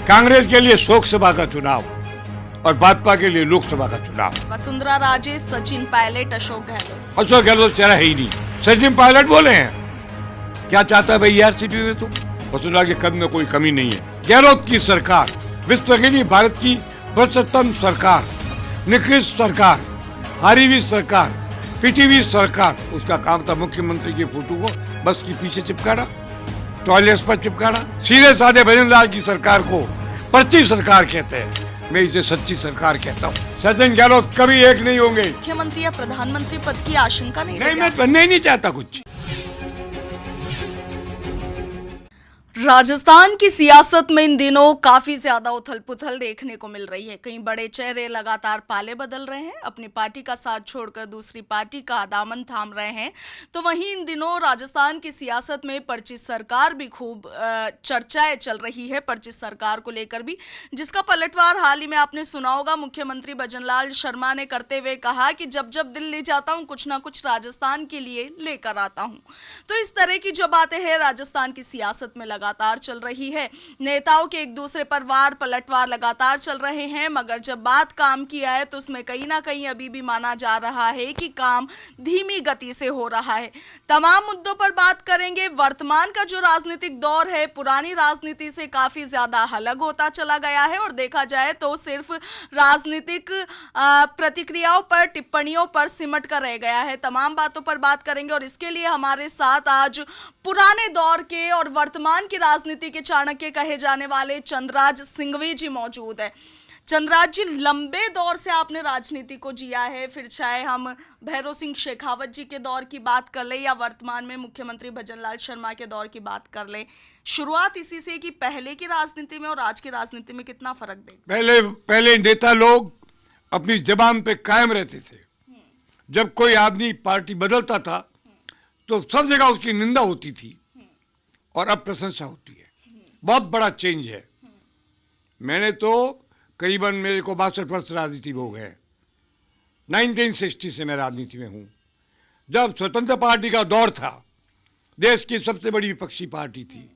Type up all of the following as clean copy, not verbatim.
कांग्रेस के लिए लोकसभा का चुनाव और भाजपा के लिए लोकसभा का चुनाव। वसुंधरा राजे, सचिन पायलट, अशोक गहलोत। अशोक गहलोत चेहरा है ही नहीं। सचिन पायलट बोले हैं क्या चाहता है भाई आरसीपी में तो वसुंधरा के कद में कोई कमी नहीं है। गहलोत की सरकार विश्व के लिए भारत की भ्रष्टतम सरकार, निकृष्ट सरकार, हारी हुई सरकार, पिटी हुई सरकार। उसका काम था मुख्यमंत्री की फोटो को बस के पीछे चिपकाना, टॉयलेट्स पर चिपकाना। सीधे साधे भजन लाल की सरकार को पर्ची सरकार कहते हैं, मैं इसे सच्ची सरकार कहता हूँ। सचिन गहलोत कभी एक नहीं होंगे। मुख्यमंत्री या प्रधानमंत्री पद की आशंका नहीं? मैं बनना ही नहीं चाहता कुछ। राजस्थान की सियासत में इन दिनों काफी ज्यादा उथल-पुथल देखने को मिल रही है। कई बड़े चेहरे लगातार पाले बदल रहे हैं, अपनी पार्टी का साथ छोड़कर दूसरी पार्टी का दामन थाम रहे हैं। तो वहीं इन दिनों राजस्थान की सियासत में पर्ची सरकार भी खूब चर्चाएं चल रही है, पर्ची सरकार को लेकर भी, जिसका पलटवार हाल ही में आपने सुना होगा। मुख्यमंत्री भजनलाल शर्मा ने करते हुए कहा कि जब जब दिल्ली जाता हूं कुछ ना कुछ राजस्थान के लिए लेकर आता हूं। तो इस तरह की जो बातें हैं राजस्थान की सियासत में लगातार चल रही है। नेताओं के एक दूसरे पर वार पलटवार लगातार चल रहे हैं, मगर जब बात काम की आए तो उसमें कहीं ना कहीं अभी भी माना जा रहा है कि काम धीमी गति से हो रहा है। तमाम मुद्दों पर बात करेंगे। वर्तमान का जो राजनीतिक दौर है पुरानी राजनीति से काफी ज्यादा अलग होता चला गया है और देखा जाए तो सिर्फ राजनीतिक प्रतिक्रियाओं पर, टिप्पणियों पर सिमट कर रह गया है। तमाम बातों पर बात करेंगे और इसके लिए हमारे साथ आज पुराने दौर के और वर्तमान की राजनीति के चाणक्य कहे जाने वाले चंद्रराज सिंघवी जी मौजूद है। चंद्रराज जी, लंबे दौर से आपने राजनीति को जिया है, फिर चाहे हम भैरव सिंह शेखावत जी के दौर की बात कर लें या वर्तमान में मुख्यमंत्री भजनलाल शर्मा के दौर की बात कर लें। शुरुआत इसी से कि पहले की राजनीति में और आज की राजनीति में कितना फर्क देख? पहले नेता लोग अपनी जबान पे कायम रहते थे। जब कोई आदमी पार्टी बदलता था तो सब जगह उसकी निंदा होती थी और अब प्रशंसा होती है। बहुत बड़ा चेंज है। मैंने तो करीबन मेरे को 62 वर्ष राजनीति में हो गए। 1960 से मैं राजनीति में हूँ। जब स्वतंत्र पार्टी का दौर था, देश की सबसे बड़ी विपक्षी पार्टी थी,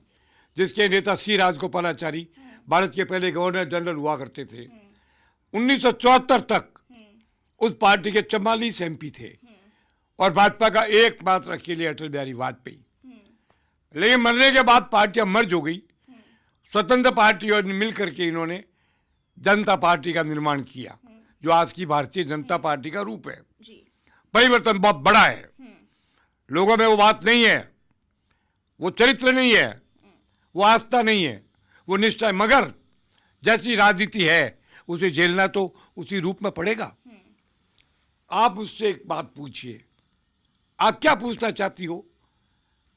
जिसके नेता सी राजगोपालाचारी भारत के पहले गवर्नर जनरल हुआ करते थे। 1974 तक उस पार्टी के 44 MP थे और भाजपा का एकमात्र अकेले अटल बिहारी वाजपेयी। लेकिन मरने के बाद पार्टियां मर्ज हो गई। स्वतंत्र पार्टी और मिलकर के इन्होंने जनता पार्टी का निर्माण किया, जो आज की भारतीय जनता पार्टी का रूप है। परिवर्तन बहुत बड़ा है। लोगों में वो बात नहीं है, वो चरित्र नहीं है, वो आस्था नहीं है, वो निष्ठा है। मगर जैसी राजनीति है उसे झेलना तो उसी रूप में पड़ेगा। आप उससे एक बात पूछिए, आप क्या पूछना चाहती हो?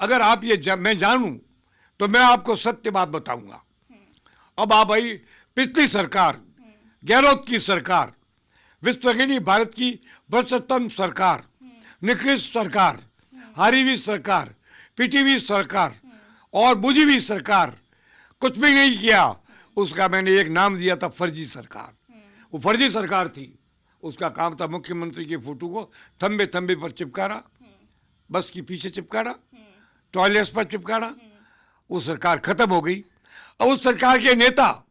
अगर आप ये मैं जानूं तो मैं आपको सत्य बात बताऊंगा। अब आप भाई, पिछली सरकार, गहलोत की सरकार, विश्व के लिए भारत की भ्रष्टतम सरकार, निकृष्ट सरकार, हारी हुई सरकार, पिटी हुई सरकार और बुझी हुई सरकार, कुछ भी नहीं किया। उसका मैंने एक नाम दिया था, फर्जी सरकार। वो फर्जी सरकार थी। उसका काम था मुख्यमंत्री की फोटो को थंबे थंबे पर चिपकाना, बस के पीछे चिपकाना, टॉयलेट्स पर चिपकाना। वो सरकार खत्म हो गई। और उस सरकार के नेता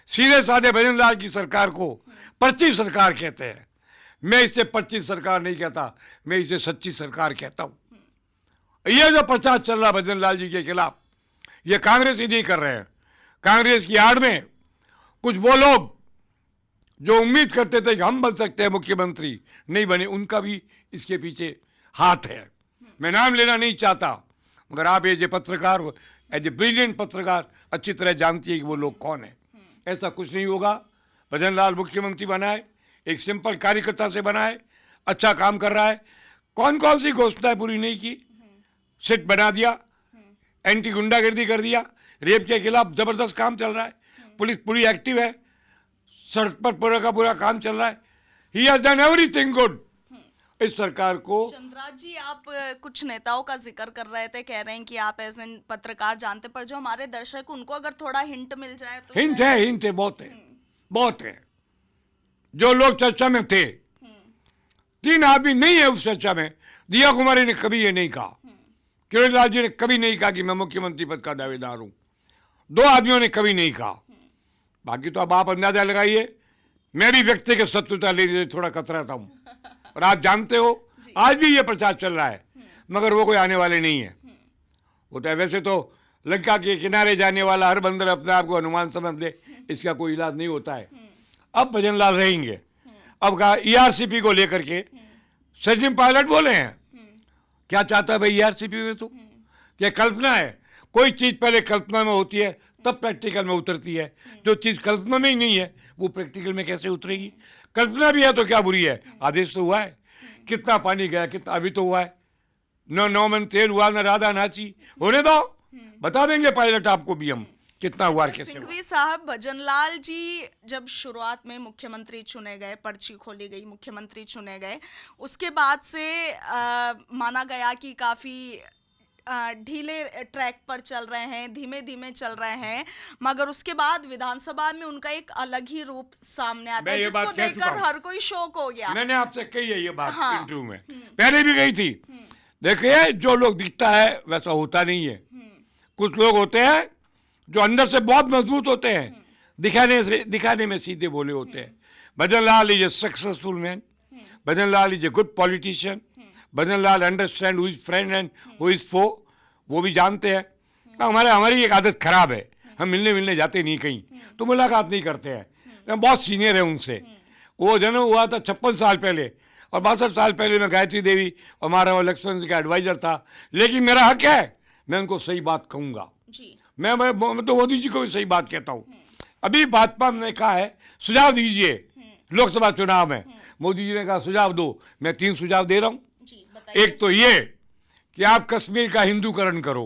सीधे साधे भजन लाल की सरकार को पर्ची सरकार कहते हैं। मैं इसे पर्ची सरकार नहीं कहता, मैं इसे सच्ची सरकार कहता हूं। ये जो प्रचार चल रहा भजन लाल जी के खिलाफ, ये कांग्रेस ही नहीं कर रहे हैं। कांग्रेस की आड़ में कुछ वो लोग जो उम्मीद करते थे कि हम बन सकते हैं मुख्यमंत्री, नहीं बने, उनका भी इसके पीछे हाथ है। मैं नाम लेना नहीं चाहता, मगर आप एज ए पत्रकार, एज ए ब्रिलियंट पत्रकार अच्छी तरह जानती है कि वो लोग कौन है। ऐसा कुछ नहीं होगा। भजनलाल मुख्यमंत्री बनाए, एक सिंपल कार्यकर्ता से बनाए, अच्छा काम कर रहा है। कौन कौन सी घोषणाएं पूरी नहीं की? सिट बना दिया, एंटी गुंडागर्दी कर दिया, रेप के खिलाफ जबरदस्त काम चल रहा है, पुलिस पूरी एक्टिव है, सड़क पर पूरा का पूरा काम चल रहा है। He has done everything good. इस सरकार को। चंद्रराज जी, आप कुछ नेताओं का जिक्र कर रहे थे, कह रहे हैं कि आप एज एन पत्रकार जानते, पर जो हमारे दर्शक उनको अगर थोड़ा हिंट मिल जाए तो। हिंट है, बहुत है। जो लोग चर्चा में थे, 3 आदमी नहीं है उस चर्चा में। दिया कुमारी ने कभी ये नहीं कहा, किरण लाल जी ने कभी नहीं कहा कि मैं मुख्यमंत्री पद का दावेदार हूं। 2 आदमियों ने कभी नहीं कहा। बाकी तो अब आप अंदाजा लगाइए, मैं भी व्यक्तिगत शत्रुता लेने से थोड़ा कतराता हूँ। और आप जानते हो आज भी ये प्रचार चल रहा है, मगर वो कोई आने वाले नहीं है। वो तो वैसे तो लंका के किनारे जाने वाला हर बंदर अपने आप को हनुमान समझ दे, इसका कोई इलाज नहीं होता है। अब भजन लाल रहेंगे। अब कहा ईआरसीपी को लेकर के सचिन पायलट बोले हैं, क्या चाहता है भाई ईआरसीपी में? तो क्या कल्पना है? कोई चीज पहले कल्पना में होती है तब प्रैक्टिकल में उतरती है। जो चीज कल्पना में ही नहीं है वो प्रैक्टिकल में कैसे उतरेगी? कल्पना भी है तो क्या बुरी है? आदेश तो हुआ है। कितना पानी गया, कितना अभी तो हुआ है। न नौ मन तेल हुआ, न राधा नाची। होने दो, बता देंगे पायलट आपको भी हम कितना हुआ कैसे हुआ। सिंघवी साहब, भजनलाल जी जब शुरुआत में मुख्यमंत्री चुने गए, पर्ची खोली गई, मुख्यमंत्री चुने गए, उसके बाद से माना गया कि काफी ढीले ट्रैक पर चल रहे हैं, धीमे धीमे चल रहे हैं, मगर उसके बाद विधानसभा में उनका एक अलग ही रूप सामने आता है जिसको देखकर हर कोई शौक हो गया। मैंने आपसे कही है ये बात हाँ। इंटरव्यू में, पहले भी गई थी। देखिए, जो लोग दिखता है वैसा होता नहीं है। कुछ लोग होते हैं जो अंदर से बहुत मजबूत होते हैं, दिखाने में सीधे बोले होते हैं। Bhajanlal is a successful man, Bhajanlal is a good politician, Bhajanlal understand who is friend and who is foe, वो भी जानते हैं। हमारी एक आदत खराब है, हम मिलने जाते नहीं कहीं, तो मुलाकात नहीं करते हैं। मैं बहुत सीनियर है उनसे। वो जन्म हुआ था 56 साल पहले, और 62 साल पहले मैं गायत्री देवी और हमारा लक्ष्मण जी का एडवाइजर था। लेकिन मेरा हक है, मैं उनको सही बात कहूँगा। मैं तो मोदी जी को भी सही बात कहता हूँ। अभी भाजपा ने कहा है सुझाव दीजिए, लोकसभा चुनाव में मोदी जी ने कहा सुझाव दो। मैं 3 सुझाव दे रहा हूँ। एक तो ये कि आप कश्मीर का हिंदूकरण करो,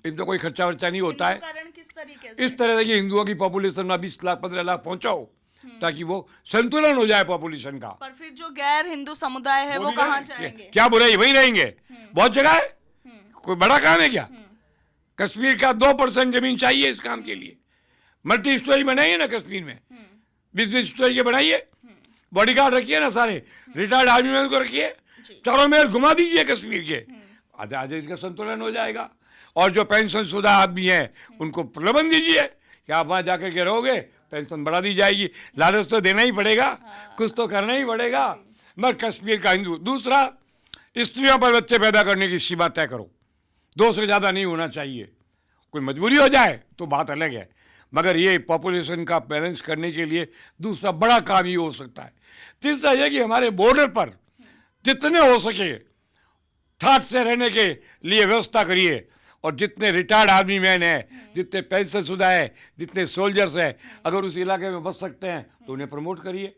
इनका कोई खर्चा वर्चा नहीं होता है। किस तरीके से? इस तरह से हिंदुओं की पॉपुलेशन में 20 लाख 15 लाख पहुंचाओ, ताकि वो संतुलन हो जाए पॉपुलेशन का। पर फिर जो गैर हिंदू समुदाय है वो कहाँ जाएंगे? क्या बुराई, वही रहेंगे। बहुत जगह है, कोई बड़ा काम है क्या? कश्मीर का 2% जमीन चाहिए इस काम के लिए। मल्टी स्टोरी बनाइए ना कश्मीर में, 20 स्टोरी के बनाइए, बॉडीगार्ड रखिए ना, सारे रिटायर्ड आर्मी मैन को रखिए, चारों मेल घुमा दीजिए कश्मीर के। आज इसका संतुलन हो जाएगा। और जो पेंशन शुदा आदमी है उनको प्रलोभन दीजिए कि आप वहाँ जाकर के रहोगे, पेंशन बढ़ा दी जाएगी। लालच तो देना ही पड़ेगा, कुछ तो करना ही पड़ेगा। मगर कश्मीर का हिंदू। दूसरा, स्त्रियों पर बच्चे पैदा करने की सीमा तय करो, 2 से ज़्यादा नहीं होना चाहिए। कोई मजबूरी हो जाए तो बात अलग है, मगर ये पॉपुलेशन का बैलेंस करने के लिए दूसरा बड़ा काम ये हो सकता है। तीसरा ये कि हमारे बॉर्डर पर जितने हो सके ठाठ से रहने के लिए व्यवस्था करिए। और जितने रिटायर्ड आर्मी मैन हैं, जितने पेंशन शुदा है, जितने सोल्जर्स हैं, अगर उस इलाके में बच सकते हैं तो उन्हें प्रमोट करिए।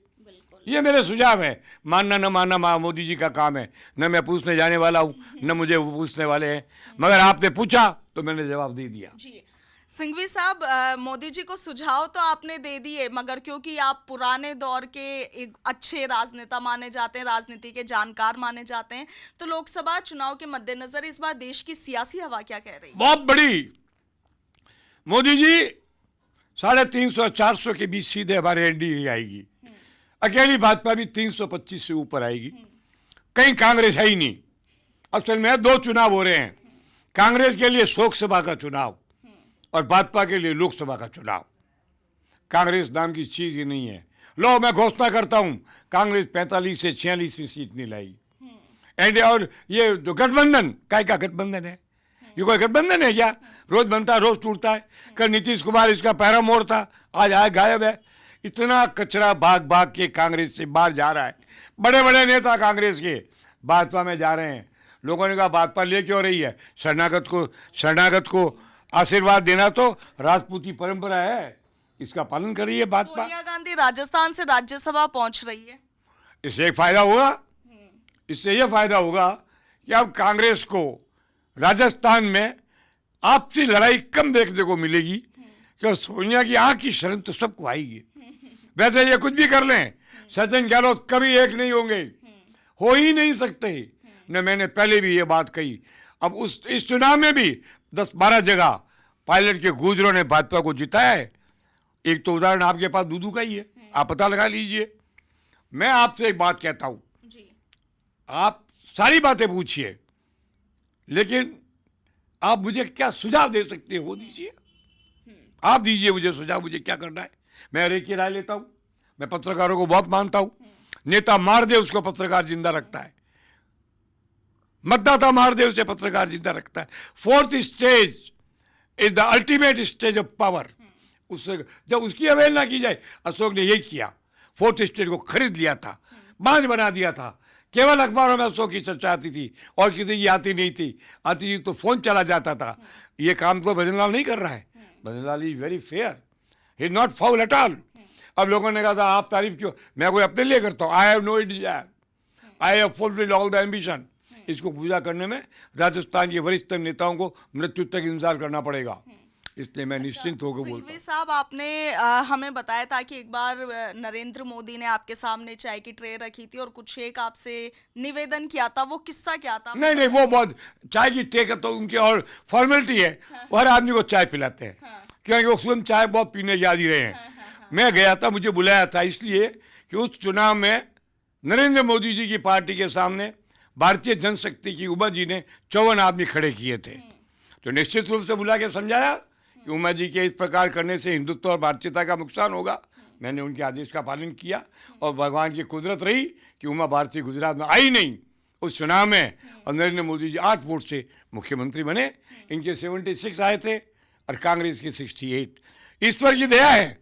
ये मेरे सुझाव है। मानना न मानना मोदी जी का काम है, न मैं पूछने जाने वाला हूँ, न मुझे वो पूछने वाले हैं। मगर आपने पूछा तो मैंने जवाब दे दिया। जी सिंघवी साहब, मोदी जी को सुझाव तो आपने दे दिए, मगर क्योंकि आप पुराने दौर के एक अच्छे राजनेता माने जाते हैं, राजनीति के जानकार माने जाते हैं, तो लोकसभा चुनाव के मद्देनजर इस बार देश की सियासी हवा क्या कह रही है? बहुत बड़ी। मोदी जी 350-400 के बीच सीधे हमारे एनडीए आएगी। अकेली भाजपा भी 325 से ऊपर आएगी। कहीं कांग्रेस है ही नहीं। असल में 2 चुनाव हो रहे हैं, कांग्रेस के लिए शोक सभा का चुनाव और भाजपा के लिए लोकसभा का चुनाव। कांग्रेस नाम की चीज ही नहीं है। लो, मैं घोषणा करता हूं, कांग्रेस 45 से 46 सीट नहीं लाएगी। एंड और ये जो गठबंधन, काय का गठबंधन है? ये कोई गठबंधन है क्या? रोज बनता है, रोज टूटता है। कल नीतीश कुमार इसका पैरामोर था, आज आया गायब है। इतना कचरा भाग भाग के कांग्रेस से बाहर जा रहा है। बड़े बड़े नेता कांग्रेस के भाजपा में जा रहे हैं। लोगों ने कहा भाजपा ले क्यों रही है? शरणागत को आशीर्वाद देना तो राजपूती परंपरा है, इसका पालन करिए भाजपा। सोनिया गांधी राजस्थान से राज्यसभा पहुंच रही है। इससे एक फायदा होगा, इससे यह फायदा होगा कि अब कांग्रेस को राजस्थान में आपसी लड़ाई कम देखने को मिलेगी, क्योंकि सोनिया की आंख की शर्म तो सबको आएगी। वैसे ये कुछ भी कर लें, सचिन गहलोत कभी एक नहीं होंगे, हो ही नहीं सकते। न मैंने पहले भी ये बात कही। अब इस चुनाव में भी 10-12 जगह पायलट के गुजरों ने भाजपा को जिताया है। एक तो उदाहरण आपके पास दूधू का ही है, आप पता लगा लीजिए। मैं आपसे एक बात कहता हूं, आप सारी बातें पूछिए, लेकिन आप मुझे क्या सुझाव दे सकते हो वो दीजिए। आप दीजिए मुझे सुझाव, मुझे क्या करना है। मैं हर एक की राय लेता हूँ, मैं पत्रकारों को बहुत मानता हूँ। नेता मार दे उसको पत्रकार जिंदा रखता है, मतदाता मार दे उसे पत्रकार जिंदा रखता है। Fourth stage is the ultimate stage of power. उससे जब उसकी अवहेलना की जाए, अशोक ने यही किया, फोर्थ स्टेज को खरीद लिया था, बांझ बना दिया था। केवल अखबारों में अशोक की चर्चा आती थी और किसी की आती नहीं थी, आती थी तो फोन चला जाता था। ये काम तो भजनलाल नहीं कर रहा है। Bhajanlal is very fair, he is not foul at all. अब लोगों ने कहा था आप तारीफ क्यों, मैं कोई अपने लिए करता हूँ, I have no desire, I have fulfilled all the ambition. इसको पूजा करने में राजस्थान के वरिष्ठ नेताओं को मृत्यु तक इंतजार करना पड़ेगा, इसलिए मैं निश्चिंत होकर बोलता हूँ। सिंघवी साहब, आपने हमें बताया था कि एक बार नरेंद्र मोदी ने आपके सामने चाय की ट्रे रखी थी और कुछ एक आपसे निवेदन किया था, वो किस्सा क्या था? नहीं नहीं, वो बहुत चाय की ट्रे का तो उनकी और फॉर्मेलिटी है। वो हर आदमी को चाय पिलाते हैं, क्योंकि वो स्वयं चाय बहुत पीने के आदी रहे हैं। मैं गया था, मुझे बुलाया था इसलिए कि उस चुनाव में नरेंद्र मोदी जी की पार्टी के सामने भारतीय जनशक्ति की उमा जी ने 54 आदमी खड़े किए थे। तो निश्चित रूप से बुला के समझाया कि उमा जी के इस प्रकार करने से हिंदुत्व और भारतीयता का नुकसान होगा। मैंने उनके आदेश का पालन किया और भगवान की कुदरत रही कि उमा भारती गुजरात में आई नहीं उस चुनाव में, और नरेंद्र मोदी जी 8 वोट से मुख्यमंत्री बने। इनके 76 आए थे और कांग्रेस की 68। ईश्वर की दया है।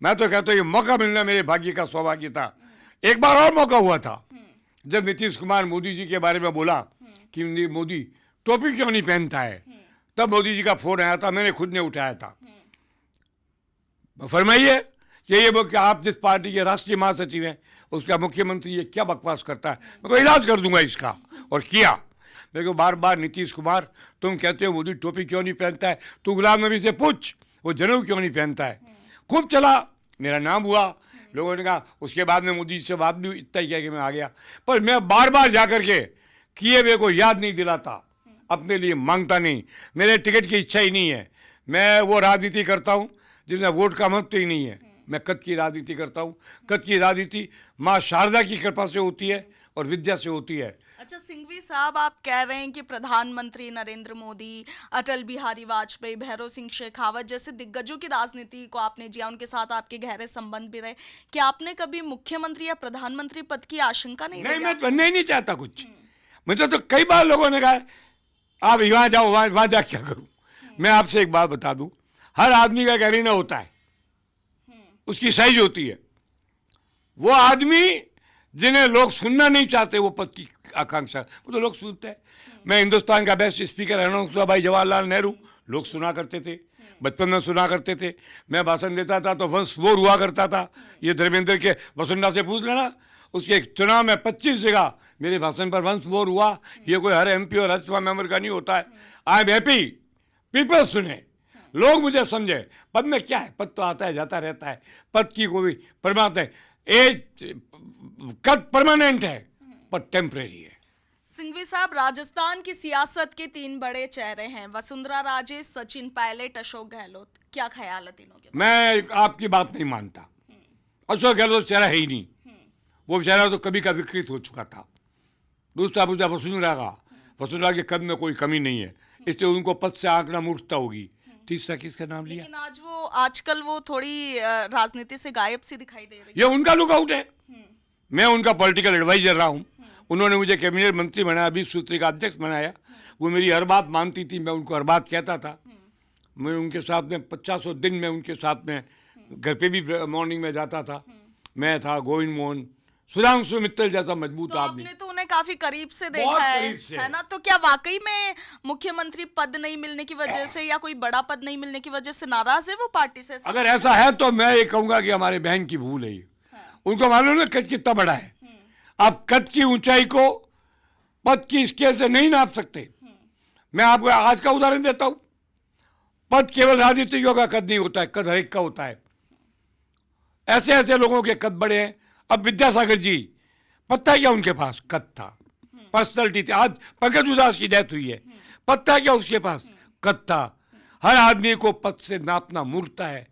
मैं तो कहता हूँ ये मौका मिलना मेरे भाग्य का सौभाग्य था। एक बार और मौका हुआ था जब नीतीश कुमार मोदी जी के बारे में बोला कि मोदी टोपी क्यों नहीं पहनता है, तब मोदी जी का फोन आया था, मैंने खुद ने उठाया था। फरमाइए कि ये कि आप जिस पार्टी के राष्ट्रीय महासचिव हैं उसका मुख्यमंत्री ये क्या बकवास करता है, मैं तो इलाज कर दूंगा इसका। और किया। मेरे को बार बार नीतीश कुमार तुम कहते हो मोदी टोपी क्यों नहीं पहनता है, तू गुलाम नबी से पूछ वो जनेऊ क्यों नहीं पहनता है। खूब चला, मेरा नाम हुआ, लोगों ने कहा। उसके बाद में मोदी जी से बात भी इतना ही कह के मैं आ गया, पर मैं बार बार जा कर के किए हुए को याद नहीं दिलाता, अपने लिए मांगता नहीं। मेरे टिकट की इच्छा ही नहीं है। मैं वो राजनीति करता हूँ जिसमें वोट का महत्व ही नहीं है। मैं कद की राजनीति करता हूँ। कद की राजनीति माँ शारदा की कृपा से होती है और विद्या से होती है। अच्छा सिंघवी साहब, आप कह रहे हैं कि प्रधानमंत्री नरेंद्र मोदी, अटल बिहारी वाजपेयी, भैरव सिंह शेखावत जैसे दिग्गजों की राजनीति को आपने जिया, उनके साथ आपके गहरे संबंध भी रहे। क्या आपने कभी मुख्यमंत्री या प्रधानमंत्री पद की आशंका नहीं? नहीं, मैं बनना ही नहीं चाहता कुछ। मुझे तो कई बार लोगों ने कहा आप वहाँ जाओ, वहाँ जा क्या करूँ। मैं आपसे एक बात बता दूँ, हर आदमी का कैरिना होता है, उसकी साइज होती है। वो आदमी जिन्हें लोग सुनना नहीं चाहते वो पद की आकांक्षा, वो तो लोग सुनते हैं। मैं हिंदुस्तान का बेस्ट स्पीकर अनाउंस हुआ भाई जवाहरलाल नेहरू, लोग सुना करते थे, बचपन में सुना करते थे। मैं भाषण देता था तो वंश वोर हुआ करता था। ये धर्मेंद्र के वसुंधरा से पूछ लेना, उसके चुनाव में 25 जगह मेरे भाषण पर वंश वोर हुआ। ये कोई हर एमपी और राज्यसभा मेंबर का नहीं होता है। आई एम हैप्पी पीपल सुने, लोग मुझे समझे। पद में क्या है, पद तो आता है जाता रहता है, पद की कोई परमानेंट है, एज कद परमानेंट है पर टेम्परेरी है। सिंघवी साहब, राजस्थान की सियासत के 3 बड़े चेहरे हैं, वसुंधरा राजे, सचिन पायलट, अशोक गहलोत। क्या ख्याल है तीनों के? मैं आपकी बात नहीं मानता। अशोक गहलोत चेहरा है ही नहीं, वो चेहरा तो कभी का विकृत हो चुका था। दूसरा पूछा वसुंधरा का, वसुंधरा के कद में कोई कमी नहीं है, इसलिए उनको पद से आंकना मूर्खता होगी। तीसरा किसका नाम लिया? लेकिन आजकल वो थोड़ी राजनीति से गायब सी दिखाई दे रही है। ये उनका लुकआउट है। मैं उनका पॉलिटिकल एडवाइजर रहा हूँ। उन्होंने मुझे कैबिनेट मंत्री बनाया, 20 सूत्री का अध्यक्ष बनाया। वो मेरी हर बात मानती थी, मैं उनको हर बात कहता था। मैं उनके साथ में 50 दिन में उनके साथ में घर पे भी मॉर्निंग में जाता था। मैं था, गोविंद मोहन, सुधांशु मित्तल जैसा मजबूत तो आदमी। आपने तो उन्हें काफी करीब से बहुत देखा करीब से। है ना? तो क्या वाकई में मुख्यमंत्री पद नहीं मिलने की वजह से या कोई बड़ा पद नहीं मिलने की वजह से नाराज है वो पार्टी से? अगर ऐसा है तो मैं ये कहूंगा कि हमारे बहन की भूल है। उनको मालूम है कद कितना बड़ा है। आप कद की ऊंचाई को पद की स्केल से नहीं नाप सकते। मैं आपको आज का उदाहरण देता हूं। पद केवल राजनीतिकों का कद नहीं होता है, कद हर एक का होता है। ऐसे ऐसे लोगों के कद बड़े हैं। अब विद्यासागर जी, पता क्या उनके पास कद था, पर्सनैलिटी थी। आज पंकज उदास की डेथ हुई है, पता क्या उसके पास कद था। हर आदमी को पद से नापना मूर्खता है।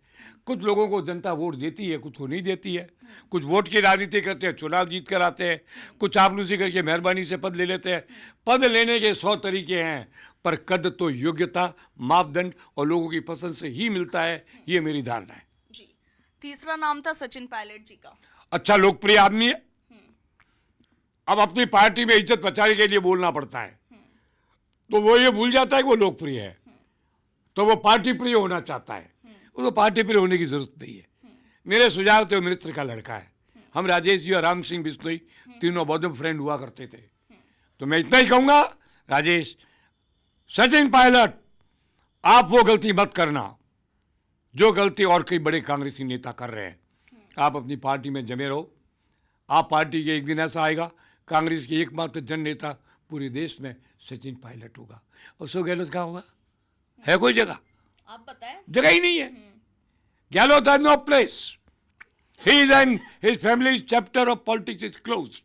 कुछ लोगों को जनता वोट देती है, कुछ को नहीं देती है। कुछ वोट की राजनीति करते हैं, चुनाव जीत कर आते हैं। कुछ चापलूसी करके मेहरबानी से पद ले लेते हैं। पद लेने के 100 तरीके हैं, पर कद तो योग्यता, मापदंड और लोगों की पसंद से ही मिलता है। ये मेरी धारणा है। तीसरा नाम था सचिन पायलट जी का। अच्छा लोकप्रिय आदमी है, अब अपनी पार्टी में इज्जत बचाने के लिए बोलना पड़ता है, तो वो ये भूल जाता है कि वो लोकप्रिय है, तो वो पार्टी प्रिय होना चाहता है। उसको पार्टी प्रिय होने की जरूरत नहीं है। मेरे सुझाव तो मिनिस्टर का लड़का है। हम राजेश जी और राम सिंह बिश्नोई तीनों बहुत फ्रेंड हुआ करते थे। तो मैं इतना ही कहूँगा, राजेश, सचिन पायलट, आप वो गलती मत करना जो गलती और कई बड़े कांग्रेसी नेता कर रहे हैं। आप अपनी पार्टी में जमे रहो। आप पार्टी के एक दिन ऐसा आएगा, कांग्रेस की एकमात्र जन नेता पूरे देश में सचिन पायलट होगा। और अशोक गहलोत कहाँ होगा? है कोई जगह? आप बताएं। जगह ही नहीं है। Gehlot has no place. His and his family's chapter of politics is closed.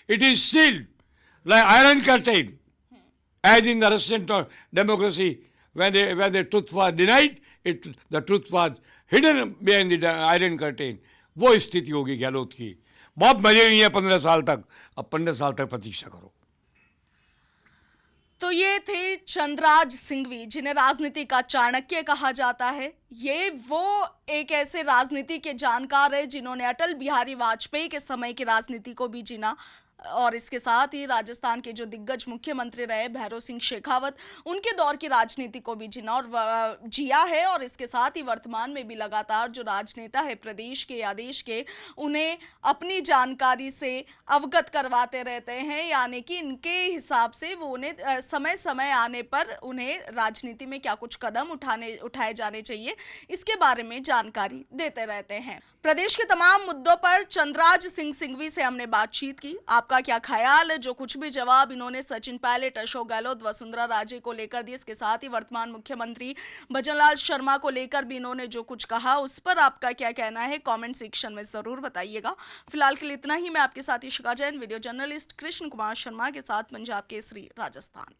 It is sealed like iron curtain, as in the Russian democracy, when the truth was denied, the truth was hidden behind the iron curtain. वो स्थिति होगी गहलोत की। बहुत मजे नहीं है 15 साल तक। अब 15 साल तक प्रतीक्षा करो। तो ये थे चंद्रराज सिंघवी, जिन्हें राजनीति का चाणक्य कहा जाता है। ये वो एक ऐसे राजनीति के जानकार है जिन्होंने अटल बिहारी वाजपेयी के समय की राजनीति को भी जीना, और इसके साथ ही राजस्थान के जो दिग्गज मुख्यमंत्री रहे भैरों सिंह शेखावत, उनके दौर की राजनीति को भी जीना और जिया है। और इसके साथ ही वर्तमान में भी लगातार जो राजनेता है प्रदेश के या देश के, उन्हें अपनी जानकारी से अवगत करवाते रहते हैं, यानी कि इनके हिसाब से वो उन्हें समय समय आने पर उन्हें राजनीति में क्या कुछ कदम उठाए जाने चाहिए, इसके बारे में जानकारी देते रहते हैं। प्रदेश के तमाम मुद्दों पर चंद्रराज सिंह सिंघवी से हमने बातचीत की। आपका क्या ख्याल है? जो कुछ भी जवाब इन्होंने सचिन पायलट, अशोक गहलोत, वसुंधरा राजे को लेकर दिए, इसके साथ ही वर्तमान मुख्यमंत्री भजनलाल शर्मा को लेकर भी इन्होंने जो कुछ कहा, उस पर आपका क्या कहना है? कमेंट सेक्शन में जरूर बताइएगा। फिलहाल के लिए इतना ही। मैं आपके साथ इशिका जैन, वीडियो जर्नलिस्ट कृष्ण कुमार शर्मा के साथ, पंजाब केसरी, राजस्थान।